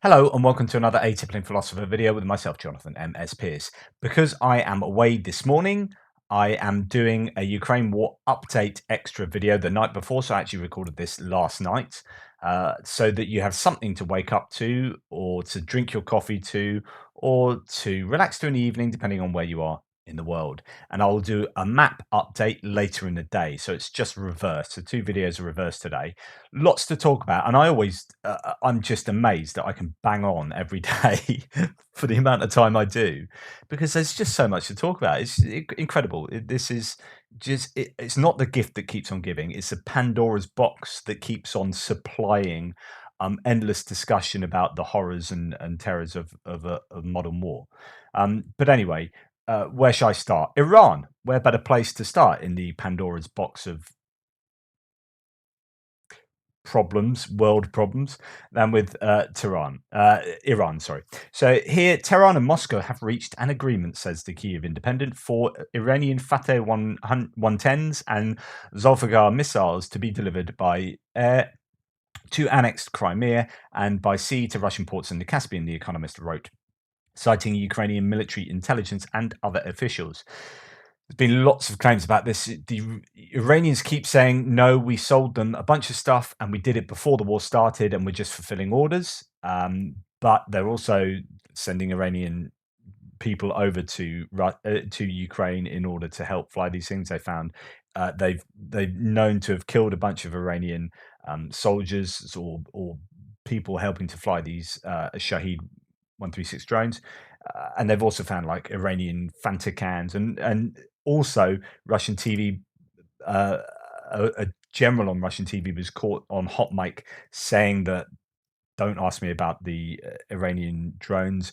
Hello and welcome to another Atypical Philosopher video with myself, Jonathan M.S. Pearce. Because I am away this morning, I am doing a Ukraine War update extra video the night before, so I actually recorded this last night, so that you have something to wake up to, or to drink your coffee to, or to relax to in the evening, depending on where you are in the world. And I'll do a map update later in the day, so it's just reversed. So two videos are reversed today. Lots to talk about, and I'm just amazed that I can bang on every day for the amount of time I do, because there's just so much to talk about. It's incredible. This is just it's not the gift that keeps on giving. It's a Pandora's box that keeps on supplying endless discussion about the horrors and terrors of modern war. But anyway, where shall I start? Iran. Where better place to start in the Pandora's box of problems, world problems, than with Iran. Sorry. So here, Tehran and Moscow have reached an agreement, says the Kyiv Independent, for Iranian Fateh 110s and Zolfagar missiles to be delivered by air to annexed Crimea and by sea to Russian ports in the Caspian, The Economist wrote, citing Ukrainian military intelligence and other officials. There's been lots of claims about this. The Iranians keep saying, no, we sold them a bunch of stuff and we did it before the war started and we're just fulfilling orders. But they're also sending Iranian people over to Ukraine in order to help fly these things. They found they've known to have killed a bunch of Iranian soldiers or people helping to fly these Shahed 136 drones. And they've also found like Iranian Fanticans and also Russian TV. A general on Russian TV was caught on hot mic saying that, don't ask me about the Iranian drones.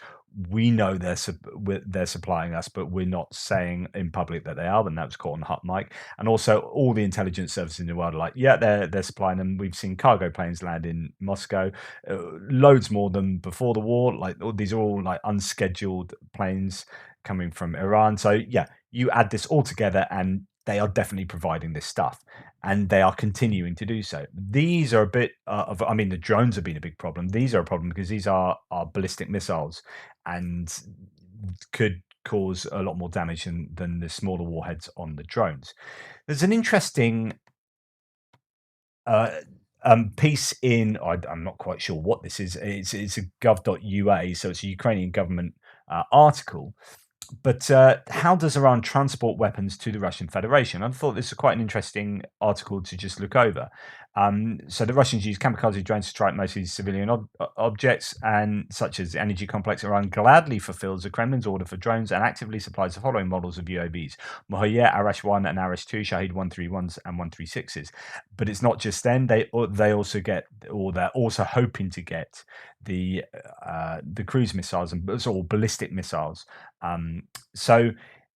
We know they're supplying us, but we're not saying in public that they are. And that was caught on hot mic. And also, all the intelligence services in the world are like, yeah, they're supplying them. We've seen cargo planes land in Moscow, loads more than before the war. Like these are all like unscheduled planes coming from Iran. So yeah, you add this all together, and they are definitely providing this stuff, and they are continuing to do so. These are a bit I mean, the drones have been a big problem. These are a problem because these are ballistic missiles and could cause a lot more damage than the smaller warheads on the drones. There's an interesting uh, piece in, I'm not quite sure what this is. It's a gov.ua, so it's a Ukrainian government article. But how does Iran transport weapons to the Russian Federation? I thought this was quite an interesting article to just look over. So the Russians use kamikaze drones to strike mostly civilian objects, and such as the energy complex. Iran gladly fulfills the Kremlin's order for drones and actively supplies the following models of UAVs: Mohayer, Arash 1 and Arash 2, Shahed 131s and 136s. But it's not just them. They also get, or they're also hoping to get, the cruise missiles and or ballistic missiles. So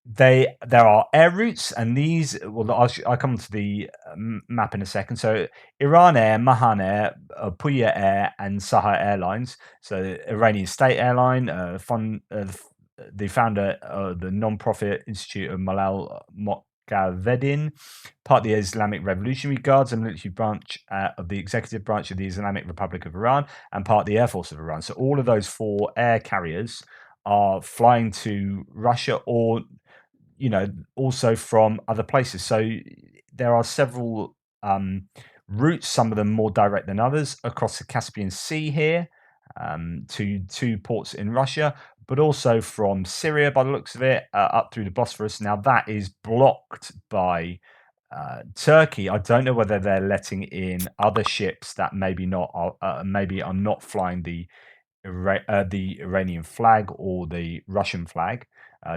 there are air routes, and these. Well, I'll come to the map in a second. So Iran Air, Mahan Air, Puya Air, and Saha Airlines. So Iranian state airline, the founder of the non-profit Institute of Malal Moghadin, part of the Islamic Revolutionary Guards, a military branch of the executive branch of the Islamic Republic of Iran, and part of the Air Force of Iran. So all of those four air carriers are flying to Russia, or also from other places. So there are several routes, some of them more direct than others, across the Caspian Sea here, to two ports in Russia, but also from Syria, by the looks of it, up through the Bosphorus. Now that is blocked by Turkey. I don't know whether they're letting in other ships that maybe are not flying the Iranian flag or the Russian flag.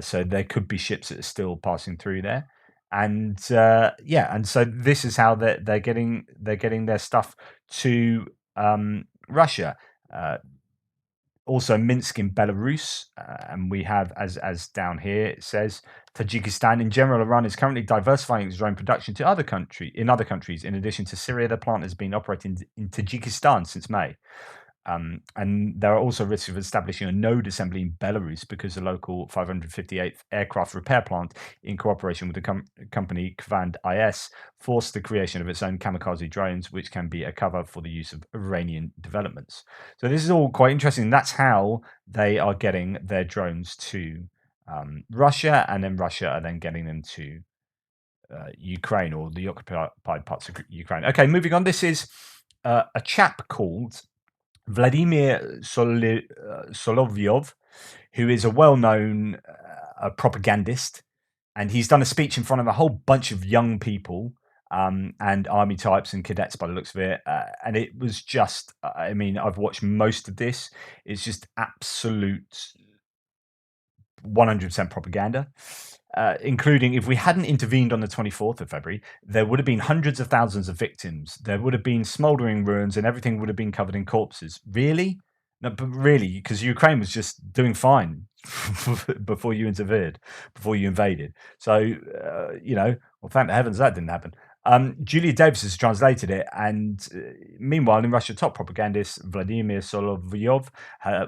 So there could be ships that are still passing through there. And and so this is how they're getting their stuff to Russia. Also Minsk in Belarus, and we have, as down here it says, Tajikistan. In general, Iran is currently diversifying its drone production to other countries. In addition to Syria, the plant has been operating in Tajikistan since May. And there are also risks of establishing a node assembly in Belarus because the local 558th Aircraft Repair Plant, in cooperation with the company Kvand IS, forced the creation of its own kamikaze drones, which can be a cover for the use of Iranian developments. So this is all quite interesting. That's how they are getting their drones to Russia, and then Russia are then getting them to Ukraine, or the occupied parts of Ukraine. Okay, moving on. This is a chap called Vladimir Solovyov, who is a well-known propagandist, and he's done a speech in front of a whole bunch of young people and army types and cadets, by the looks of it. And it was just, I mean, I've watched most of this. It's just absolute 100% propaganda. Including, if we hadn't intervened on the 24th of February, there would have been hundreds of thousands of victims. There would have been smoldering ruins, and everything would have been covered in corpses. Really? No, but really, because Ukraine was just doing fine before you interfered, before you invaded. So, well, thank the heavens that didn't happen. Julia Davis has translated it, and meanwhile, in Russia, top propagandist Vladimir Solovyov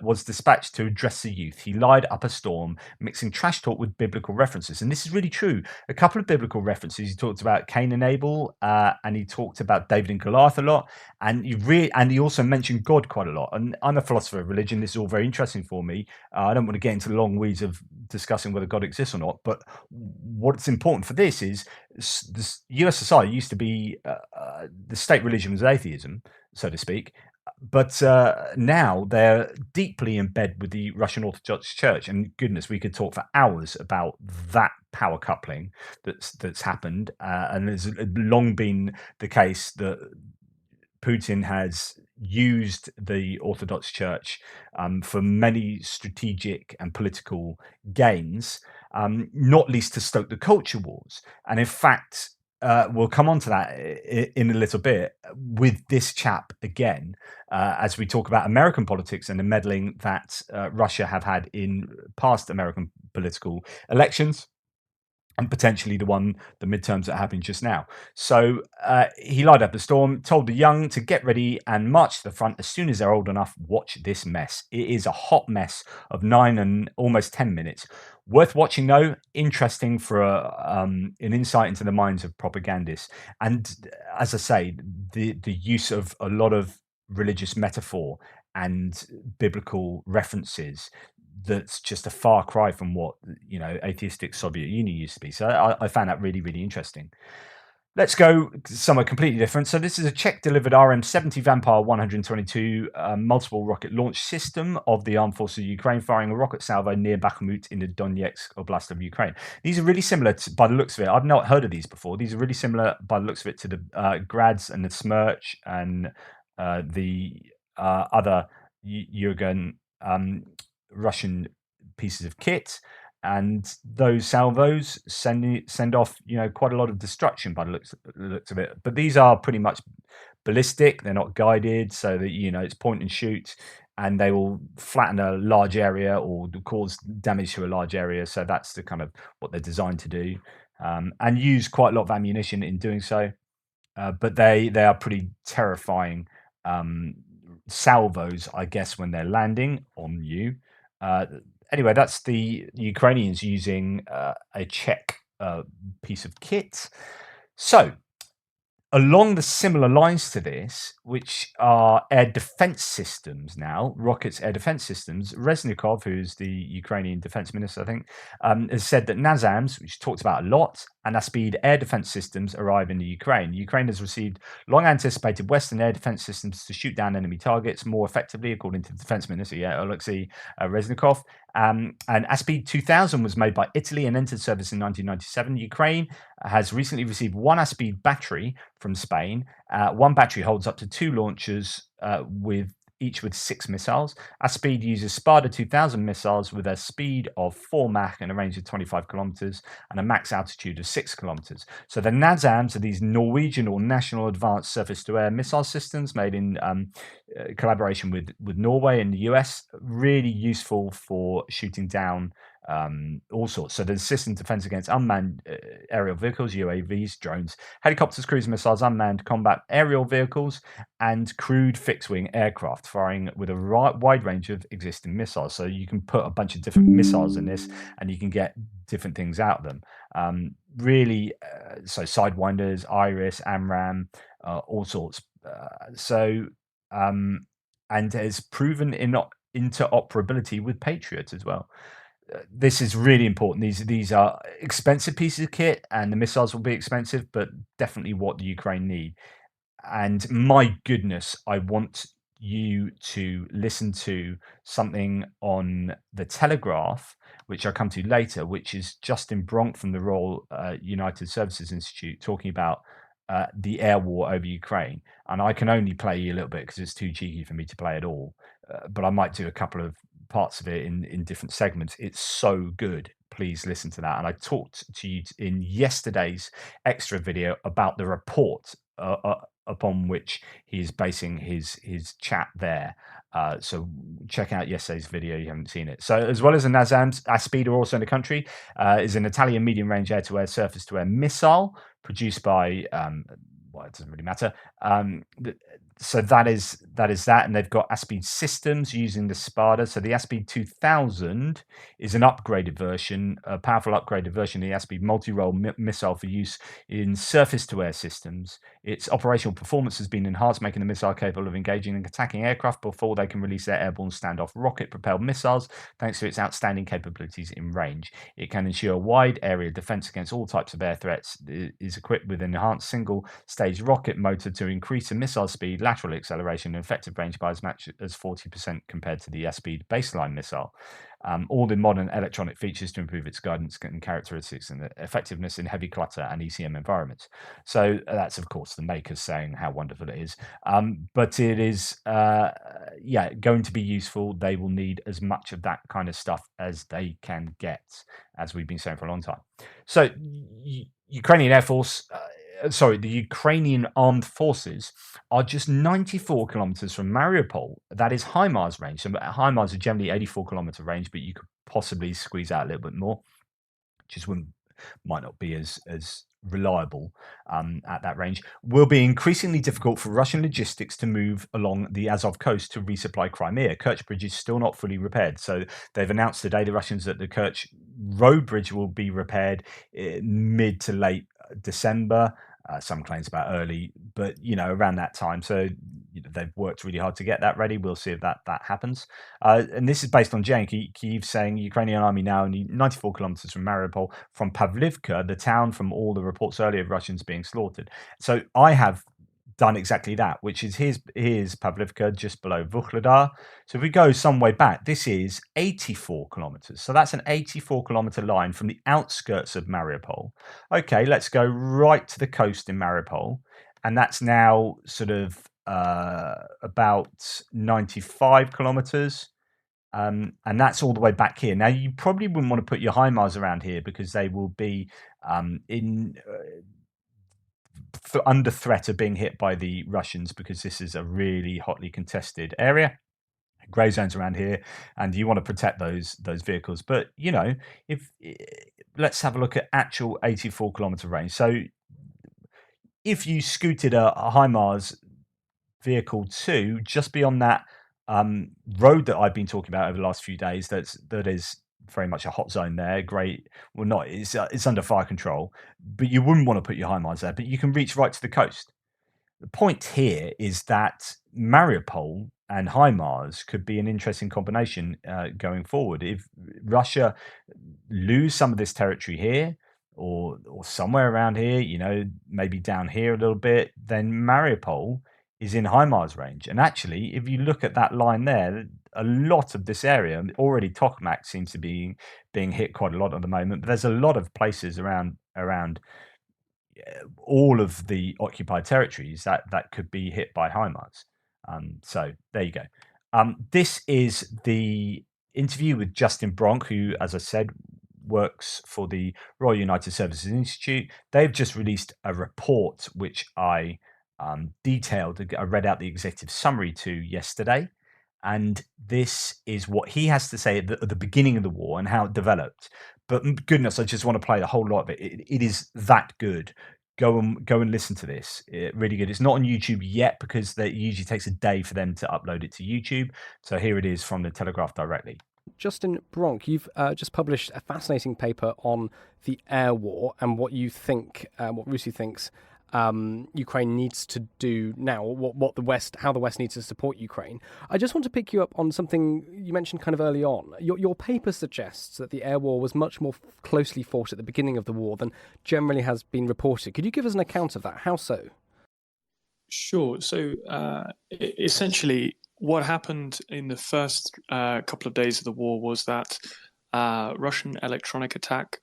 was dispatched to address the youth. He lied up a storm, mixing trash talk with biblical references, and this is really true. A couple of biblical references. He talked about Cain and Abel, and he talked about David and Goliath a lot, and he also mentioned God quite a lot. And I'm a philosopher of religion. This is all very interesting for me. I don't want to get into the long weeds of discussing whether God exists or not, but what's important for this is this US society used to be the state religion was atheism, so to speak, but now they're deeply in bed with the Russian Orthodox Church. And goodness, we could talk for hours about that power coupling that's happened, and there's long been the case that Putin has used the Orthodox Church for many strategic and political gains, not least to stoke the culture wars. And in fact, we'll come on to that in a little bit with this chap again, as we talk about American politics and the meddling that Russia have had in past American political elections, and potentially the midterms that happened just now. So he lied up the storm, told the young to get ready and march to the front as soon as they're old enough. Watch this mess. It is a hot mess of 9 and almost 10 minutes. Worth watching, though. Interesting for an insight into the minds of propagandists. And as I say, the use of a lot of religious metaphor and biblical references, that's just a far cry from what atheistic Soviet Union used to be. So I found that really, really interesting. Let's go somewhere completely different. So this is a Czech-delivered RM-70 Vampire 122 multiple rocket launch system of the Armed Forces of Ukraine, firing a rocket salvo near Bakhmut in the Donetsk Oblast of Ukraine. These are really similar by the looks of it. I've not heard of these before. These are really similar by the looks of it to the Grads and the Smerch and the other Jurgen Russian pieces of kit, and those salvos send off quite a lot of destruction by the looks of it. But these are pretty much ballistic. They're not guided, so that it's point and shoot, and they will flatten a large area or cause damage to a large area. So that's the kind of what they're designed to do, and use quite a lot of ammunition in doing so. But they are pretty terrifying salvos, I guess, when they're landing on you. Anyway, that's the Ukrainians using a Czech piece of kit. So, along the similar lines to this, which are air defense systems now, rockets air defense systems, Reznikov, who's the Ukrainian defense minister, I think, has said that NASAMS, which talked about a lot, and Aspide air defense systems arrive in the Ukraine. Ukraine has received long-anticipated Western air defense systems to shoot down enemy targets more effectively, according to the defense minister, Alexei Reznikov. And Aspide 2000 was made by Italy and entered service in 1997. Ukraine has recently received one Aspide battery from Spain. One battery holds up to 2 launchers with 6 missiles. Aspide uses Sparta 2000 missiles with a speed of 4 Mach and a range of 25 kilometers and a max altitude of 6 kilometers. So the NASAMS are these Norwegian or National Advanced Surface-to-Air Missile Systems made in collaboration with Norway and the US. Really useful for shooting down all sorts. So there's system defense against unmanned aerial vehicles, UAVs, drones, helicopters, cruise missiles, unmanned combat aerial vehicles, and crewed fixed-wing aircraft firing with a wide range of existing missiles. So you can put a bunch of different missiles in this, and you can get different things out of them. Really, so Sidewinders, Iris, AMRAAM, all sorts. And has proven interoperability with Patriot as well. This is really important. These are expensive pieces of kit, and the missiles will be expensive, but definitely what the Ukraine need. And my goodness, I want you to listen to something on the Telegraph, which I'll come to later, which is Justin Bronk from the Royal United Services Institute talking about the air war over Ukraine. And I can only play you a little bit because it's too cheeky for me to play it all. But I might do a couple of parts of it in different segments. It's so good. Please listen to that. And I talked to you in yesterday's extra video about the report upon which he is basing his chat there. So check out yesterday's video. You haven't seen it. So as well as the NASAMS Aspide are also in the country, is an Italian medium-range air-to-air, surface-to-air missile produced by well, it doesn't really matter. So that is that, and they've got Aspide systems using the Spada. So the Aspide 2000 is an upgraded version, a powerful upgraded version of the Aspide multi-role missile for use in surface-to-air systems. Its operational performance has been enhanced, making the missile capable of engaging and attacking aircraft before they can release their airborne standoff rocket-propelled missiles, thanks to its outstanding capabilities in range. It can ensure wide area defense against all types of air threats. It is equipped with an enhanced single-stage rocket motor to increase the missile speed, lateral acceleration, and effective range by as much as 40% compared to the Aspide baseline missile. All the modern electronic features to improve its guidance and characteristics and effectiveness in heavy clutter and ECM environments. So that's, of course, the makers saying how wonderful it is. But it is, going to be useful. They will need as much of that kind of stuff as they can get, as we've been saying for a long time. So Ukrainian Air Force... the Ukrainian armed forces are just 94 kilometers from Mariupol. That is HIMARS range. So HIMARS are generally 84-kilometer range, but you could possibly squeeze out a little bit more. Just might not be as reliable at that range. Will be increasingly difficult for Russian logistics to move along the Azov coast to resupply Crimea. Kerch Bridge is still not fully repaired. So they've announced today, the Russians, that the Kerch road bridge will be repaired mid to late December. Some claims about early, but around that time. So they've worked really hard to get that ready. We'll see if that happens. And this is based on Kyiv saying Ukrainian army now only 94 kilometers from Mariupol, from Pavlivka, the town from all the reports earlier of Russians being slaughtered. So I have done exactly that, which is here's Pavlivka just below Vuhledar. So if we go some way back, this is 84 kilometers. So that's an 84-kilometer line from the outskirts of Mariupol. Okay, let's go right to the coast in Mariupol, and that's now sort of about 95 kilometers. And that's all the way back here. Now, you probably wouldn't want to put your HIMARS around here because they will be under threat of being hit by the Russians, because this is a really hotly contested area. Grey zones around here, and you want to protect those vehicles. But if let's have a look at actual 84-kilometer range. So if you scooted a HIMARS vehicle to just beyond that road that I've been talking about over the last few days, that is very much a hot zone there. Great. Well, not, it's under fire control, but you wouldn't want to put your HIMARS there, but you can reach right to the coast. The point here is that Mariupol and HIMARS could be an interesting combination going forward. If Russia lose some of this territory here, or somewhere around here, maybe down here a little bit, then Mariupol is in HIMARS range. And actually, if you look at that line there, a lot of this area, already Tokmak seems to be being hit quite a lot at the moment, but there's a lot of places around all of the occupied territories that could be hit by HIMARS. So there you go. This is the interview with Justin Bronk, who, as I said, works for the Royal United Services Institute. They've just released a report which I detailed. I read out the executive summary to yesterday. And this is what he has to say at the beginning of the war and how it developed. But goodness, I just want to play a whole lot of it. It is that good. Go and listen to this. Really good. It's not on YouTube yet because it usually takes a day for them to upload it to YouTube. So here it is from the Telegraph directly. Justin Bronk, you've just published a fascinating paper on the air war and what you think, what Russi thinks Ukraine needs to do now, what the West, how the West needs to support Ukraine. I just want to pick you up on something you mentioned kind of early on. Your paper suggests that the air war was much more closely fought at the beginning of the war than generally has been reported. Could you give us an account of that? How so? Sure. So essentially, what happened in the first couple of days of the war was that Russian electronic attack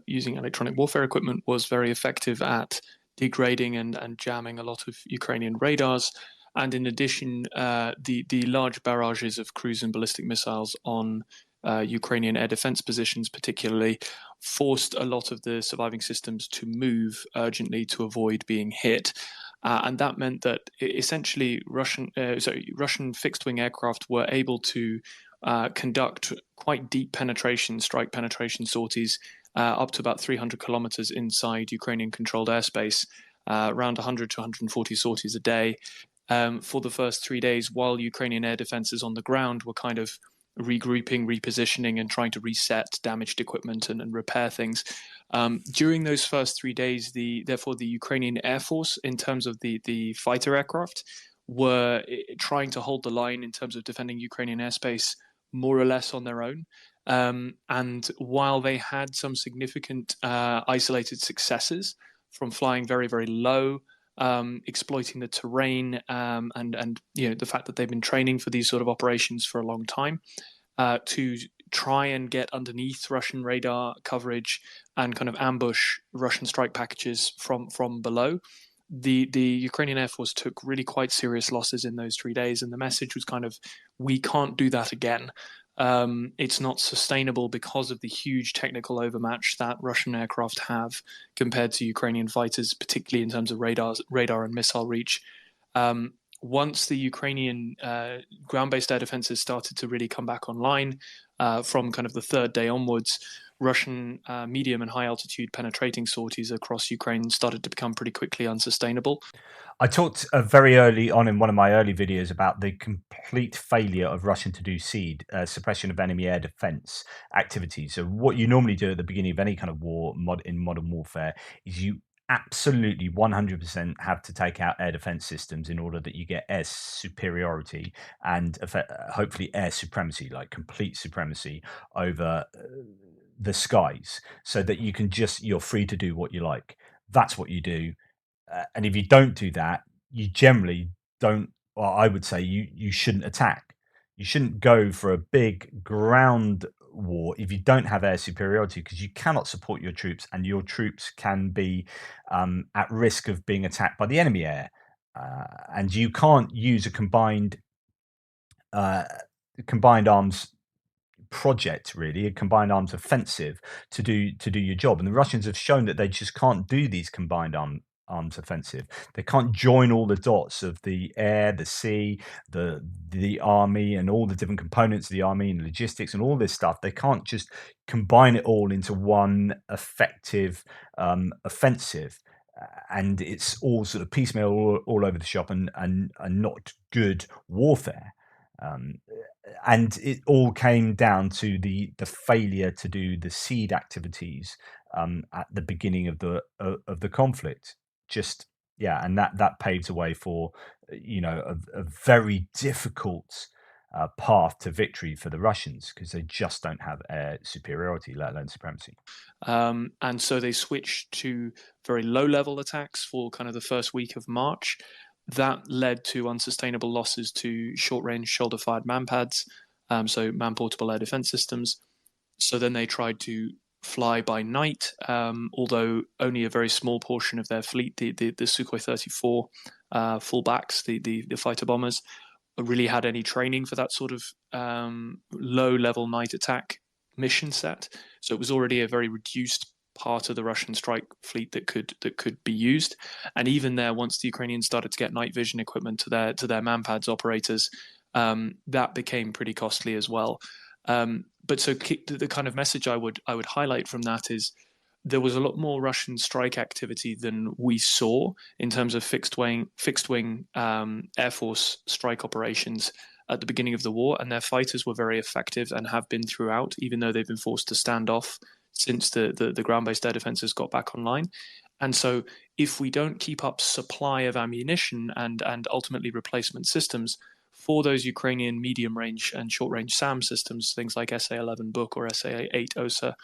using electronic warfare equipment was very effective at degrading and jamming a lot of Ukrainian radars. And in addition, the large barrages of cruise and ballistic missiles on Ukrainian air defense positions, particularly, forced a lot of the surviving systems to move urgently to avoid being hit. And that meant that essentially Russian fixed-wing aircraft were able to conduct quite deep strike penetration sorties up to about 300 kilometers inside Ukrainian-controlled airspace, around 100 to 140 sorties a day for the first 3 days, while Ukrainian air defenses on the ground were kind of regrouping, repositioning, and trying to reset damaged equipment and repair things. During those first 3 days, therefore the Ukrainian Air Force, in terms of the fighter aircraft, were trying to hold the line in terms of defending Ukrainian airspace more or less on their own. And while they had some significant isolated successes from flying very, very low, exploiting the terrain, and the fact that they've been training for these sort of operations for a long time, to try and get underneath Russian radar coverage and kind of ambush Russian strike packages from below. The Ukrainian Air Force took really quite serious losses in those 3 days, and the message was kind of, we can't do that again. It's not sustainable because of the huge technical overmatch that Russian aircraft have compared to Ukrainian fighters, particularly in terms of radar and missile reach. Once the Ukrainian ground-based air defenses started to really come back online from kind of the third day onwards, Russian medium and high altitude penetrating sorties across Ukraine started to become pretty quickly unsustainable. I talked very early on in one of my early videos about the complete failure of Russian to do SEAD, suppression of enemy air defense activities. So what you normally do at the beginning of any kind of war in modern warfare is you absolutely 100% have to take out air defense systems in order that you get air superiority and hopefully air supremacy, like complete supremacy over the skies, so that you're free to do what you like. That's what you do. And if you don't do that, you generally don't, or I would say you shouldn't attack. You shouldn't go for a big ground war if you don't have air superiority, because you cannot support your troops, and your troops can be at risk of being attacked by the enemy air. And you can't use a combined arms project, really a combined arms offensive, to do your job. And the Russians have shown that they just can't do these arms offensive. They can't join all the dots of the air, the sea, the army, and all the different components of the army and logistics and all this stuff. They can't just combine it all into one effective offensive. And it's all sort of piecemeal all over the shop, and not good warfare. Um, and it all came down to the failure to do the SEAD activities at the beginning of the conflict. Just, yeah, and that paves the way for a very difficult path to victory for the Russians, because they just don't have air superiority, let alone supremacy. And so they switched to very low-level attacks for kind of the first week of March. That led to unsustainable losses to short-range shoulder-fired manpads, so man-portable air defense systems. So then they tried to fly by night, although only a very small portion of their fleet, the Sukhoi 34 fullbacks, the fighter bombers, really had any training for that sort of low-level night attack mission set. So it was already a very reduced part of the Russian strike fleet that could be used. And even there, once the Ukrainians started to get night vision equipment to their manpads operators, that became pretty costly as well. But so the kind of message I would highlight from that is there was a lot more Russian strike activity than we saw in terms of fixed wing Air Force strike operations at the beginning of the war, and their fighters were very effective and have been throughout, even though they've been forced to stand off since the ground-based air defenses got back online. And so if we don't keep up supply of ammunition and ultimately replacement systems for those Ukrainian medium-range and short-range SAM systems, things like SA-11 Buk or SA-8 OSA,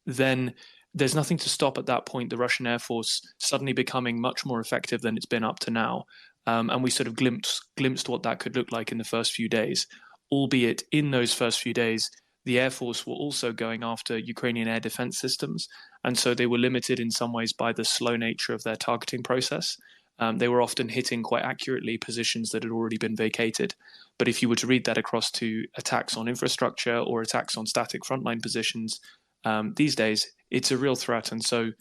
then there's nothing to stop at that point the Russian Air Force suddenly becoming much more effective than it's been up to now. And we sort of glimpsed what that could look like in the first few days, albeit in those first few days, the Air Force were also going after Ukrainian air defense systems. And so they were limited in some ways by the slow nature of their targeting process. They were often hitting quite accurately positions that had already been vacated. But if you were to read that across to attacks on infrastructure or attacks on static frontline positions, these days, it's a real threat. And so,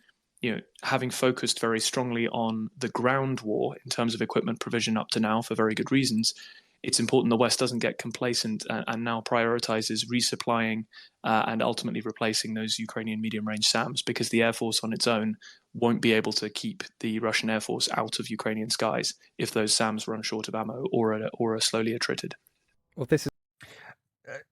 having focused very strongly on the ground war in terms of equipment provision up to now for very good reasons, it's important the West doesn't get complacent and now prioritizes resupplying and ultimately replacing those Ukrainian medium-range SAMs, because the Air Force on its own won't be able to keep the Russian Air Force out of Ukrainian skies if those SAMs run short of ammo or are slowly attrited. Well, this is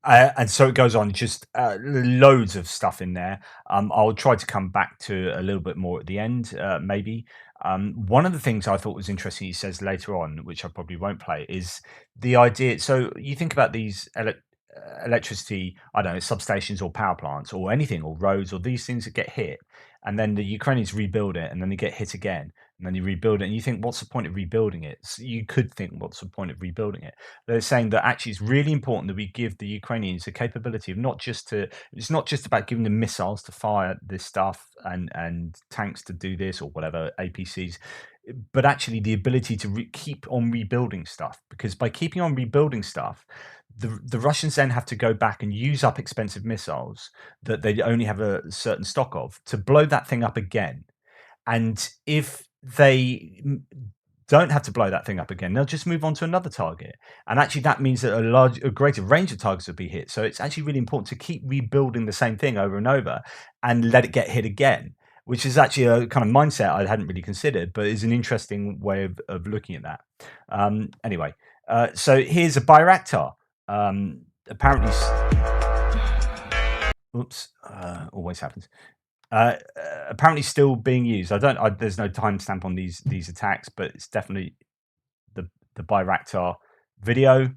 and so it goes on, just loads of stuff in there. I'll try to come back to a little bit more at the end, maybe. One of the things I thought was interesting, he says later on, which I probably won't play, is the idea. So you think about these electricity, I don't know, substations or power plants or anything, or roads, or these things that get hit, and then the Ukrainians rebuild it, and then they get hit again, and then you rebuild it, and you think, what's the point of rebuilding it? So you could think, what's the point of rebuilding it? They're saying that actually it's really important that we give the Ukrainians the capability of it's not just about giving them missiles to fire this stuff and tanks to do this or whatever, APCs, but actually the ability to keep on rebuilding stuff, because by keeping on rebuilding stuff, the Russians then have to go back and use up expensive missiles that they only have a certain stock of to blow that thing up again. And if they don't have to blow that thing up again, they'll just move on to another target. And actually that means that a greater range of targets will be hit. So it's actually really important to keep rebuilding the same thing over and over and let it get hit again, which is actually a kind of mindset I hadn't really considered, but is an interesting way of looking at that. Anyway, so here's a Bayraktar. Apparently, always happens. Apparently still being used. There's no timestamp on these attacks, but it's definitely the Bayraktar video.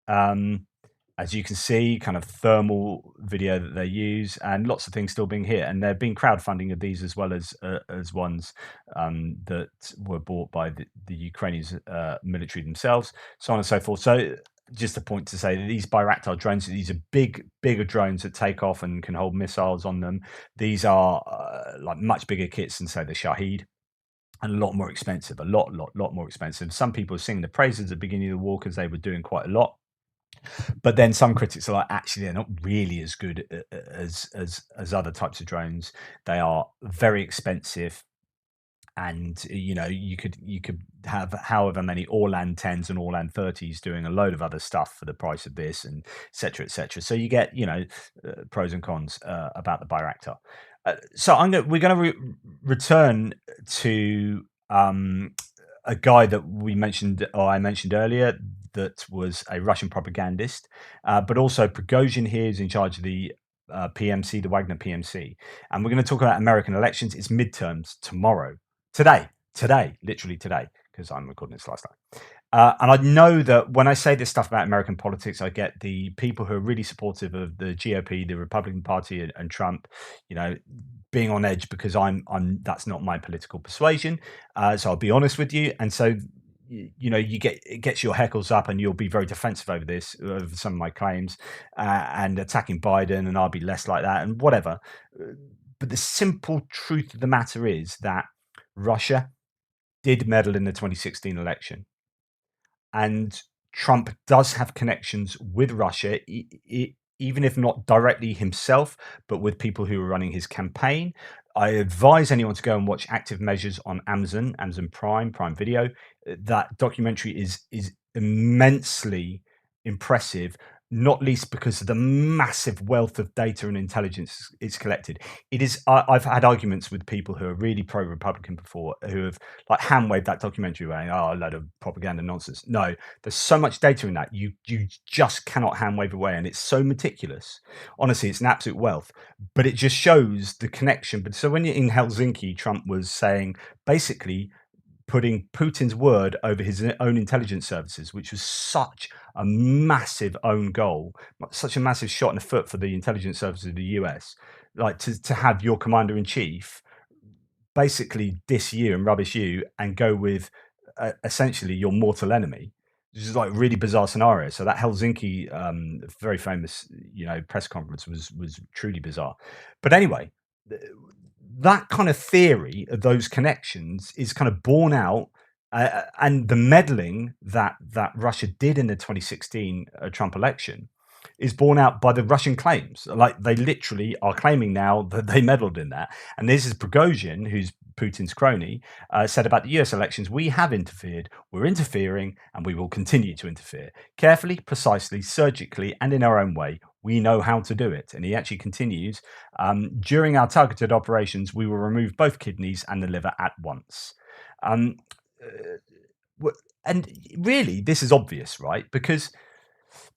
As you can see, kind of thermal video that they use, and lots of things still being hit. And there have been crowdfunding of these as well as ones that were bought by the Ukrainians military themselves, so on and so forth. So just a point to say that these Bayraktar drones, these are bigger drones that take off and can hold missiles on them. These are like much bigger kits than, say, the Shahed, and a lot more expensive, a lot more expensive. Some people are singing the praises at the beginning of the war because they were doing quite a lot. But then some critics are like, actually, they're not really as good as other types of drones. They are very expensive. And you could have however many Orlan 10s and Orlan 30s doing a load of other stuff for the price of this, and et cetera, et cetera. So you get pros and cons about the Bayraktar. So we're going to return to a guy that I mentioned earlier, that was a Russian propagandist, but also Prigozhin here is in charge of the PMC, the Wagner PMC, and we're going to talk about American elections. It's midterms tomorrow. Today, literally today, because I'm recording this last night. And I know that when I say this stuff about American politics, I get the people who are really supportive of the GOP, the Republican Party, and Trump, being on edge because I'm that's not my political persuasion. So I'll be honest with you. And so, it gets your heckles up, and you'll be very defensive over some of my claims, and attacking Biden, and I'll be less like that, and whatever. But the simple truth of the matter is that Russia did meddle in the 2016 election, and Trump does have connections with Russia, even if not directly himself, but with people who are running his campaign. I advise anyone to go and watch Active Measures on Amazon Prime Video. That documentary is immensely impressive, not least because of the massive wealth of data and intelligence it's collected. It is. I've had arguments with people who are really pro-Republican before, who have like hand-waved that documentary away. Oh, a load of propaganda nonsense. No, there's so much data in that you just cannot hand-wave away, and it's so meticulous. Honestly, it's an absolute wealth. But it just shows the connection. But so when you're in Helsinki, Trump was saying basically putting Putin's word over his own intelligence services, which was such a massive own goal, such a massive shot in the foot for the intelligence services of the US, like to have your commander in chief basically diss you and rubbish you and go with essentially your mortal enemy. This is like really bizarre scenario. So that Helsinki, very famous, press conference was truly bizarre. But anyway, that kind of theory of those connections is kind of borne out, and the meddling that Russia did in the 2016 Trump election is borne out by the Russian claims. Like they literally are claiming now that they meddled in that. And this is Prigozhin, who's Putin's crony, said about the US elections, we have interfered, we're interfering, and we will continue to interfere. Carefully, precisely, surgically, and in our own way. We know how to do it. And he actually continues, during our targeted operations, we will remove both kidneys and the liver at once. And really, this is obvious, right? Because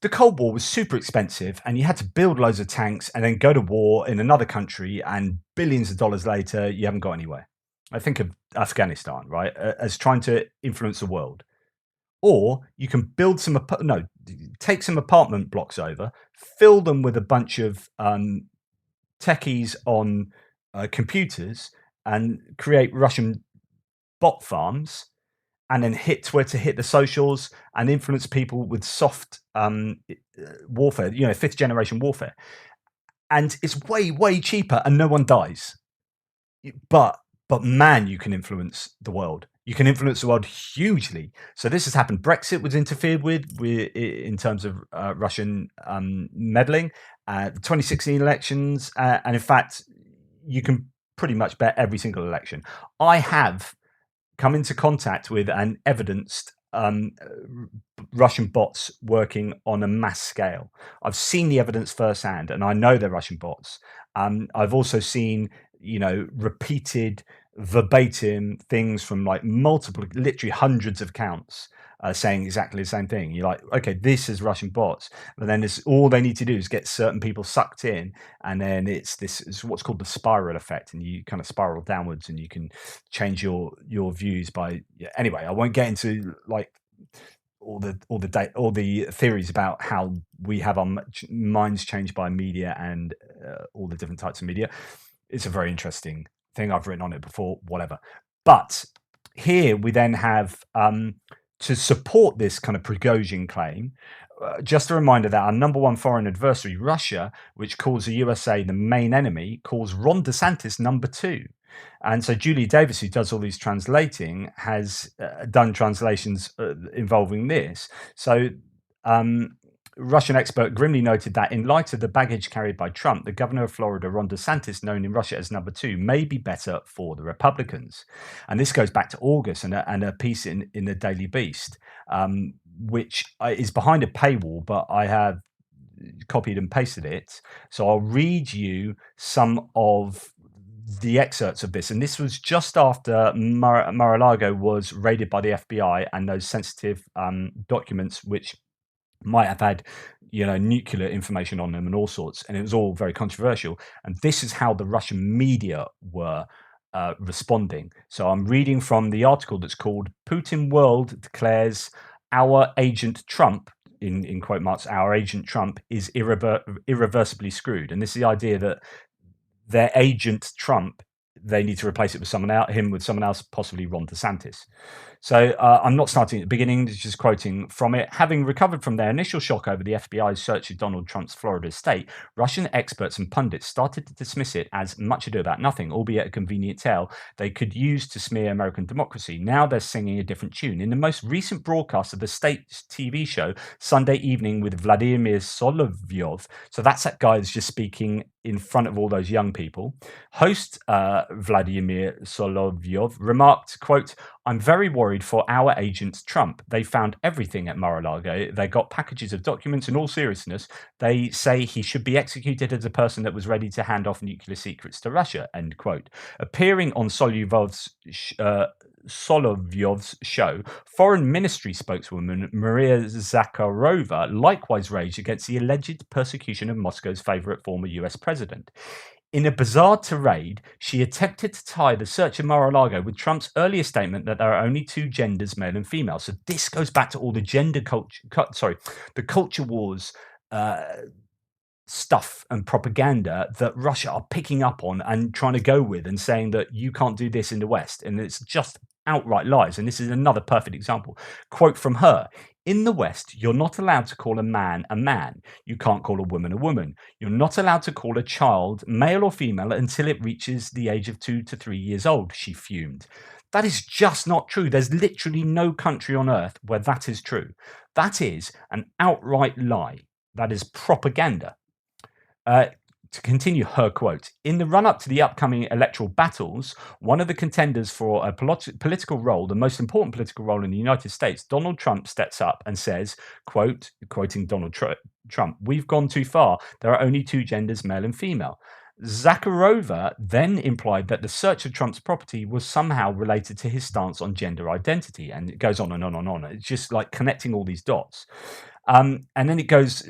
the Cold War was super expensive and you had to build loads of tanks and then go to war in another country, and billions of dollars later, you haven't got anywhere. I think of Afghanistan, right, as trying to influence the world. Or you can build take some apartment blocks over, fill them with a bunch of techies on computers and create Russian bot farms, and then hit Twitter, hit the socials, and influence people with soft warfare, fifth generation warfare. And it's way, way cheaper and no one dies. But man, you can influence the world. You can influence the world hugely. So this has happened. Brexit was interfered with in terms of Russian meddling. The 2016 elections, and in fact, you can pretty much bet every single election. I have come into contact with and evidenced Russian bots working on a mass scale. I've seen the evidence firsthand, and I know they're Russian bots. I've also seen, repeated verbatim things from like multiple, literally hundreds of accounts saying exactly the same thing. You're like, okay, this is Russian bots. But then all they need to do is get certain people sucked in, and then it's what's called the spiral effect, and you kind of spiral downwards, and you can change your views by. Anyway, I won't get into like all the theories about how we have our minds changed by media and all the different types of media. It's a very interesting thing. I've written on it before, whatever. But here we then have, to support this kind of Prigozhin claim, just a reminder that our number one foreign adversary, Russia, which calls the USA the main enemy, calls Ron DeSantis number two. And so Julie Davis, who does all these translating, has done translations involving this. So Russian expert grimly noted that in light of the baggage carried by Trump, the governor of Florida, Ron DeSantis, known in Russia as number two, may be better for the Republicans. And this goes back to August and a piece in the Daily Beast, which is behind a paywall, but I have copied and pasted it. So I'll read you some of the excerpts of this. And this was just after Mar-a-Lago was raided by the FBI, and those sensitive documents, which might have had nuclear information on them and all sorts, and it was all very controversial. And this is how the Russian media were responding. So I'm reading from the article that's called "Putin World Declares Our Agent Trump," in quote marks, "Our agent Trump is irreversibly screwed." And this is the idea that their agent Trump, they need to replace it with someone else, possibly Ron DeSantis. So I'm not starting at the beginning, just quoting from it. Having recovered from their initial shock over the FBI's search of Donald Trump's Florida estate, Russian experts and pundits started to dismiss it as much ado about nothing, albeit a convenient tale they could use to smear American democracy. Now they're singing a different tune. In the most recent broadcast of the state's TV show, Sunday Evening with Vladimir Solovyov, so that's that guy that's just speaking in front of all those young people, host Vladimir Solovyov remarked, quote, I'm very worried for our agents, Trump. They found everything at Mar-a-Lago. They got packages of documents. In all seriousness, they say he should be executed as a person that was ready to hand off nuclear secrets to Russia, end quote. Appearing on Solovyov's show, Foreign Ministry spokeswoman Maria Zakharova likewise raged against the alleged persecution of Moscow's favourite former US president. In a bizarre tirade, she attempted to tie the search of Mar-a-Lago with Trump's earlier statement that there are only two genders, male and female. So this goes back to all the the culture wars stuff and propaganda that Russia are picking up on and trying to go with and saying that you can't do this in the West. And it's just outright lies. And this is another perfect example. Quote from her: in the West, you're not allowed to call a man a man. You can't call a woman a woman. You're not allowed to call a child male or female until it reaches the age of 2 to 3 years old, she fumed. That is just not true. There's literally no country on earth where that is true. That is an outright lie. That is propaganda. To continue her quote, in the run up to the upcoming electoral battles, one of the contenders for a political role, the most important political role in the United States, Donald Trump, steps up and says, quote, quoting Donald Trump, we've gone too far. There are only two genders, male and female. Zakharova then implied that the search of Trump's property was somehow related to his stance on gender identity. And it goes on and on and on. It's just like connecting all these dots. And then it goes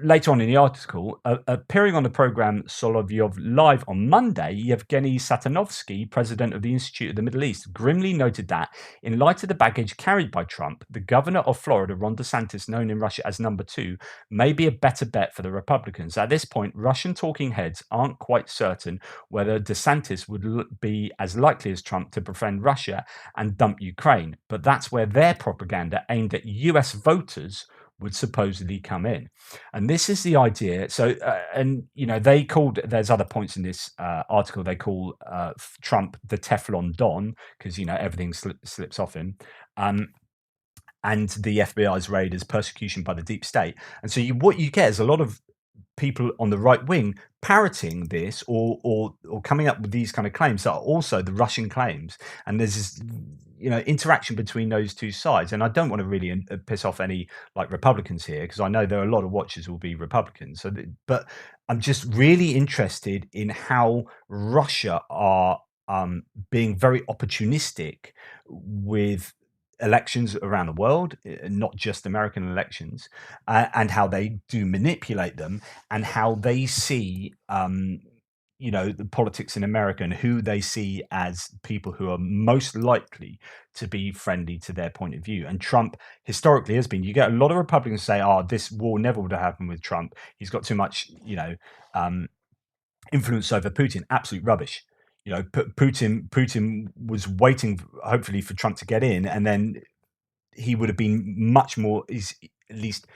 later on in the article, appearing on the program Solovyov Live on Monday, Yevgeny Satanovsky, president of the Institute of the Middle East, grimly noted that, in light of the baggage carried by Trump, the governor of Florida, Ron DeSantis, known in Russia as number two, may be a better bet for the Republicans. At this point, Russian talking heads aren't quite certain whether DeSantis would be as likely as Trump to befriend Russia and dump Ukraine, but that's where their propaganda aimed at US voters would supposedly come in. And this is the idea. So, and, you know, they called, there's other points in this article, they call Trump the Teflon Don, because, you know, everything slips off him. And the FBI's raid is persecution by the deep state. And so what you get is a lot of people on the right wing parroting this or coming up with these kind of claims that are also the Russian claims. And there's this, you know, interaction between those two sides. And I don't want to really piss off any like Republicans here, because I know there are a lot of watchers who will be Republicans. So, but I'm just really interested in how Russia are being very opportunistic with elections around the world, not just American elections, and how they do manipulate them, and how they see you know, the politics in America and who they see as people who are most likely to be friendly to their point of view. And Trump historically has been, you get a lot of Republicans say, oh, this war never would have happened with Trump. He's got too much, you know, influence over Putin. Absolute rubbish. You know, Putin was waiting, hopefully, for Trump to get in, and then he would have been much more. At least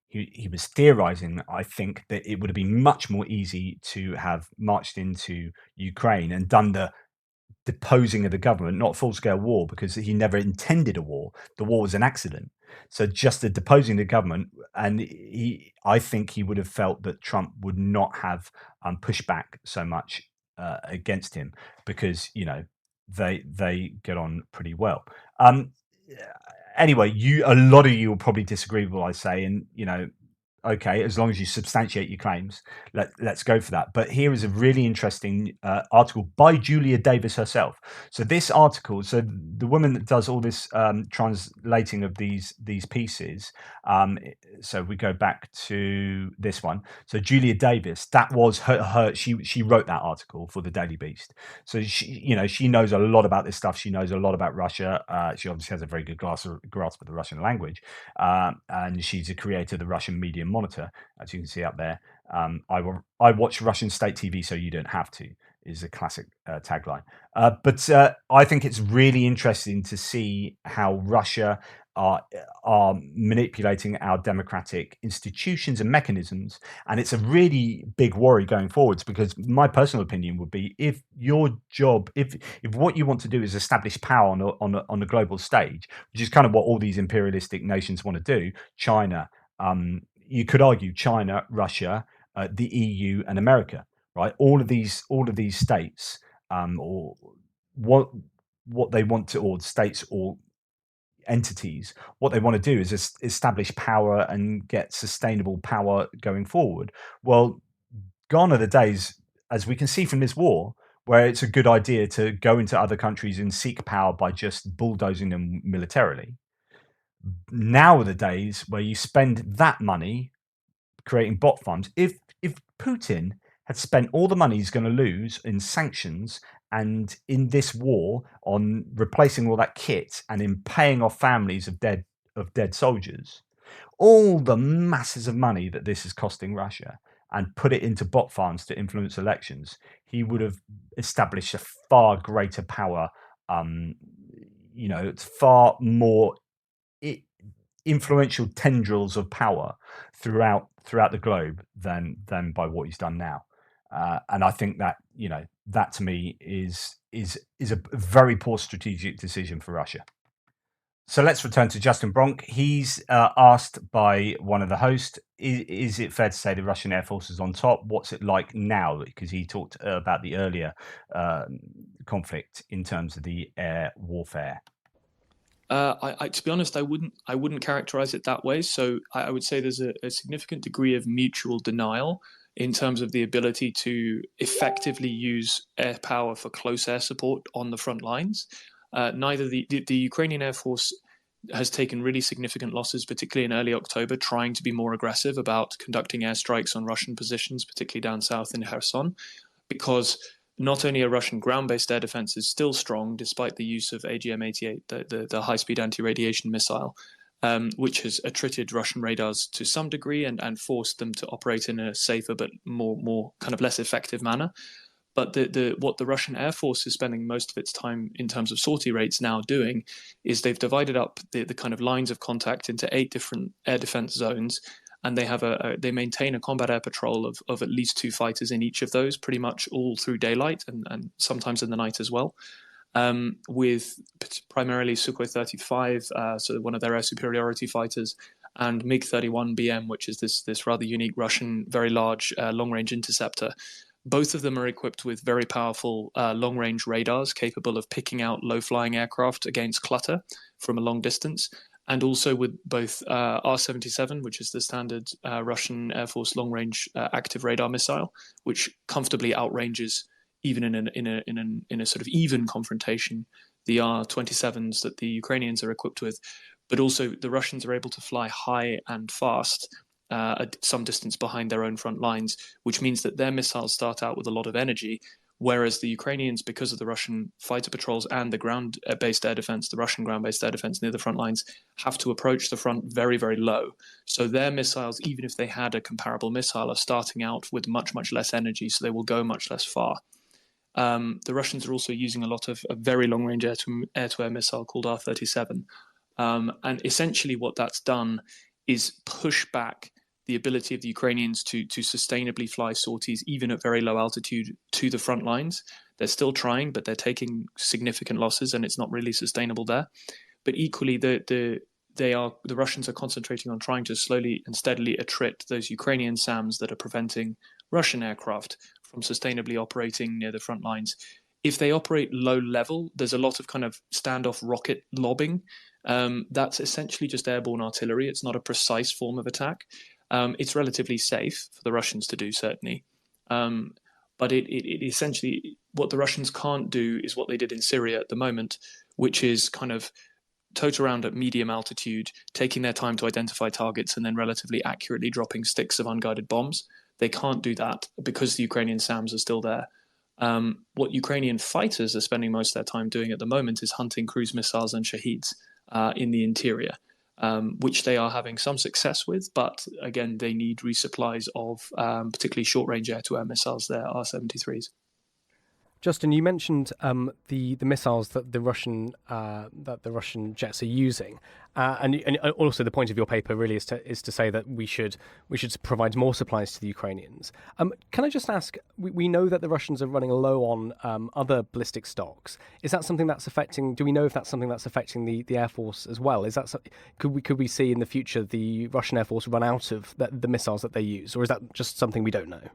he was theorizing, I think, that it would have been much more easy to have marched into Ukraine and done the deposing of the government, not a full-scale war, because he never intended a war. The war was an accident. So just the deposing the government, and I think he would have felt that Trump would not have pushed back so much against him, because, you know, they get on pretty well. Anyway, a lot of you will probably disagree with what I say, and, you know, okay, as long as you substantiate your claims, let's go for that. But here is a really interesting article by Julia Davis herself. So this article, so the woman that does all this translating of these pieces, so we go back to this one. So Julia Davis, that was her she wrote that article for the Daily Beast. So she, you know, she knows a lot about this stuff. She knows a lot about Russia. She obviously has a very good grasp of the Russian language, and she's a creator of the Russian Media Monitor, as you can see up there. I watch Russian state TV, so you don't have to, is a classic tagline. But I think it's really interesting to see how Russia are manipulating our democratic institutions and mechanisms, and it's a really big worry going forwards, because my personal opinion would be, if your job, if what you want to do is establish power on the global stage, which is kind of what all these imperialistic nations want to do, China, you could argue China, Russia, the EU, and America, right? All of these states, or what what they want to, or states or entities, what they want to do is establish power and get sustainable power going forward. Well, gone are the days, as we can see from this war, where it's a good idea to go into other countries and seek power by just bulldozing them militarily. Now are the days where you spend that money creating bot farms. If Putin had spent all the money he's going to lose in sanctions and in this war on replacing all that kit and in paying off families of dead soldiers, all the masses of money that this is costing Russia, and put it into bot farms to influence elections, he would have established a far greater power. It's far more influential tendrils of power throughout the globe than by what he's done now. And I think that that to me is a very poor strategic decision for Russia. So let's return to Justin Bronk. He's asked by one of the hosts, is it fair to say the Russian Air Force is on top? What's it like now? Because he talked about the earlier conflict in terms of the air warfare. To be honest, I wouldn't characterize it that way. So I would say there's a significant degree of mutual denial in terms of the ability to effectively use air power for close air support on the front lines. Neither the Ukrainian Air Force has taken really significant losses, particularly in early October, trying to be more aggressive about conducting airstrikes on Russian positions, particularly down south in Kherson, because not only are Russian ground-based air defenses still strong, despite the use of AGM-88, the high-speed anti-radiation missile, which has attrited Russian radars to some degree and forced them to operate in a safer but more kind of less effective manner. But what the Russian Air Force is spending most of its time in terms of sortie rates now doing is they've divided up the kind of lines of contact into 8 different air defense zones, and they maintain a combat air patrol of at least 2 fighters in each of those, pretty much all through daylight and sometimes in the night as well, with primarily Sukhoi 35, so one of their air superiority fighters, and MiG-31BM, which is this rather unique Russian very large long-range interceptor. Both of them are equipped with very powerful long-range radars capable of picking out low-flying aircraft against clutter from a long distance, and also with both R-77, which is the standard Russian Air Force long-range active radar missile, which comfortably outranges, even in a sort of even confrontation, the R-27s that the Ukrainians are equipped with. But also the Russians are able to fly high and fast at some distance behind their own front lines, which means that their missiles start out with a lot of energy, whereas the Ukrainians, because of the Russian fighter patrols and the ground-based air defense, the Russian ground-based air defense near the front lines, have to approach the front very, very low. So their missiles, even if they had a comparable missile, are starting out with much, much less energy, so they will go much less far. The Russians are also using a lot of a very long-range air-to-air missile called R-37. And essentially what that's done is push back the ability of the Ukrainians to sustainably fly sorties, even at very low altitude, to the front lines. They're still trying, but they're taking significant losses, and it's not really sustainable there. But equally, the Russians are concentrating on trying to slowly and steadily attrit those Ukrainian SAMs that are preventing Russian aircraft from sustainably operating near the front lines. If they operate low level, there's a lot of kind of standoff rocket lobbing. That's essentially just airborne artillery. It's not a precise form of attack. It's relatively safe for the Russians to do, certainly. But it essentially, what the Russians can't do is what they did in Syria at the moment, which is kind of tote around at medium altitude, taking their time to identify targets and then relatively accurately dropping sticks of unguided bombs. They can't do that because the Ukrainian SAMs are still there. What Ukrainian fighters are spending most of their time doing at the moment is hunting cruise missiles and Shaheeds in the interior, which they are having some success with, but again, they need resupplies of particularly short-range air-to-air missiles, their R-73s. Justin, you mentioned the missiles that the Russian jets are using, and also the point of your paper really is to say that we should provide more supplies to the Ukrainians. Can I just ask? We know that the Russians are running low on other ballistic stocks. Is that something that's affecting? Do we know if that's something that's affecting the Air Force as well? Is that could we see in the future the Russian Air Force run out of the missiles that they use, or is that just something we don't know?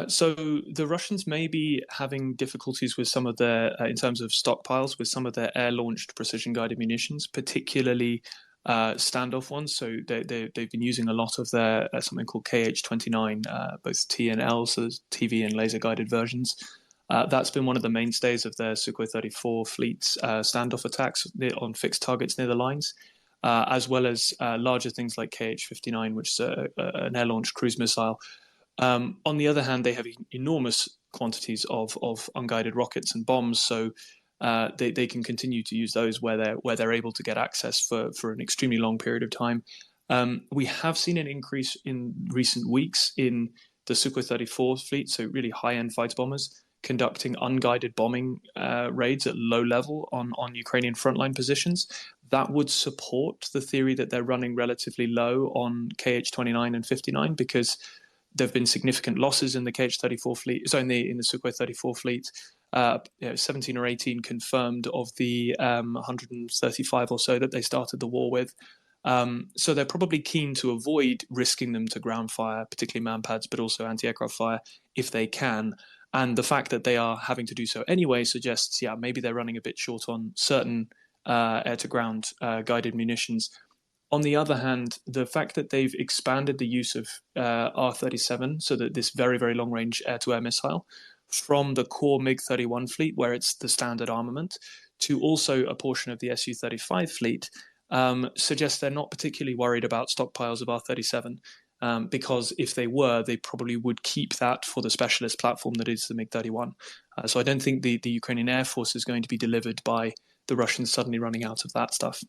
So the Russians may be having difficulties with some of their, in terms of stockpiles, with some of their air-launched precision-guided munitions, particularly standoff ones. So they've been using a lot of their something called KH-29, both T and L, so TV and laser-guided versions. That's been one of the mainstays of their Sukhoi 34 fleet's standoff attacks on fixed targets near the lines, as well as larger things like KH-59, which is an air-launched cruise missile. On the other hand, they have enormous quantities of unguided rockets and bombs, so they can continue to use those where they're able to get access for an extremely long period of time. We have seen an increase in recent weeks in the Sukhoi 34 fleet, so really high-end fighter bombers, conducting unguided bombing raids at low level on Ukrainian frontline positions. That would support the theory that they're running relatively low on KH-29 and 59, because there have been significant losses in the KH-34 fleet, so in the Sukhoi 34 fleet. 17 or 18 confirmed of the 135 or so that they started the war with. So they're probably keen to avoid risking them to ground fire, particularly man-pads, but also anti-aircraft fire, if they can. And the fact that they are having to do so anyway suggests, maybe they're running a bit short on certain air-to-ground guided munitions. On the other hand, the fact that they've expanded the use of R-37, so that this very, very long-range air-to-air missile, from the core MiG-31 fleet, where it's the standard armament, to also a portion of the Su-35 fleet, suggests they're not particularly worried about stockpiles of R-37, because if they were, they probably would keep that for the specialist platform that is the MiG-31. So I don't think the Ukrainian Air Force is going to be delivered by the Russians suddenly running out of that stuff.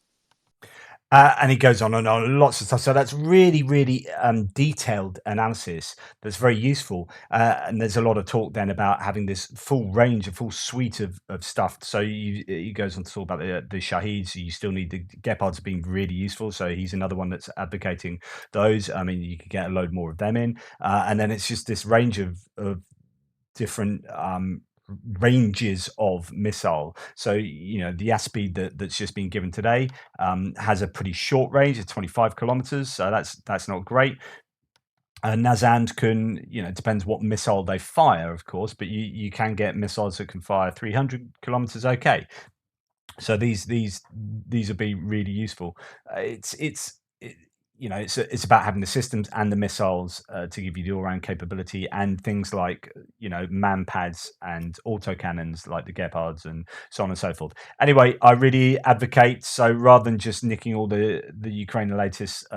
And he goes on and on, lots of stuff. So that's really, really detailed analysis that's very useful. And there's a lot of talk then about having this full range, a full suite of stuff. So he goes on to talk about the Shaheeds. You still need the Gepards being really useful. So he's another one that's advocating those. I mean, you could get a load more of them in. And then it's just this range of different ranges of missile. So the Aspide that's just been given today has a pretty short range of 25 kilometers, so that's not great. NASAMS can, depends what missile they fire, of course, but you can get missiles that can fire 300 kilometers. Okay, so these would be really useful. It's about having the systems and the missiles to give you the all-round capability, and things like man pads and autocannons like the Gepards and so on and so forth. Anyway, I really advocate, so rather than just nicking all the Ukraine latest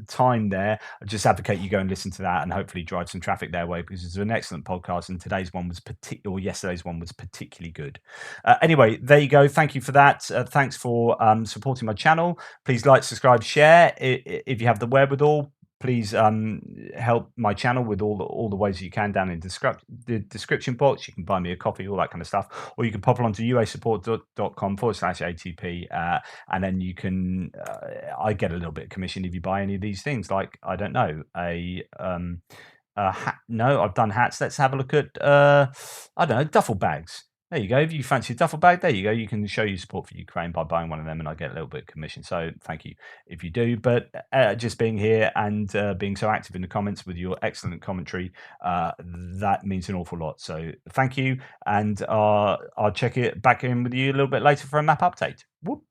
time there, I just advocate you go and listen to that and hopefully drive some traffic their way, because it's an excellent podcast, and today's one was yesterday's one was particularly good. Anyway, there you go. Thank you for that. Thanks for supporting my channel. Please like, subscribe, share. If you have the wherewithal, please help my channel with all the ways you can down in the description box. You can buy me a coffee, all that kind of stuff, or you can pop onto uasupport.com/ATP, and then you can I get a little bit of commission if you buy any of these things, like, I don't know, a hat. No, I've done hats. Let's have a look at I don't know, duffel bags. There you go. If you fancy a duffel bag, there you go. You can show your support for Ukraine by buying one of them, and I get a little bit of commission. So thank you if you do. But just being here and being so active in the comments with your excellent commentary, that means an awful lot. So thank you, and I'll check it back in with you a little bit later for a map update. Whoop.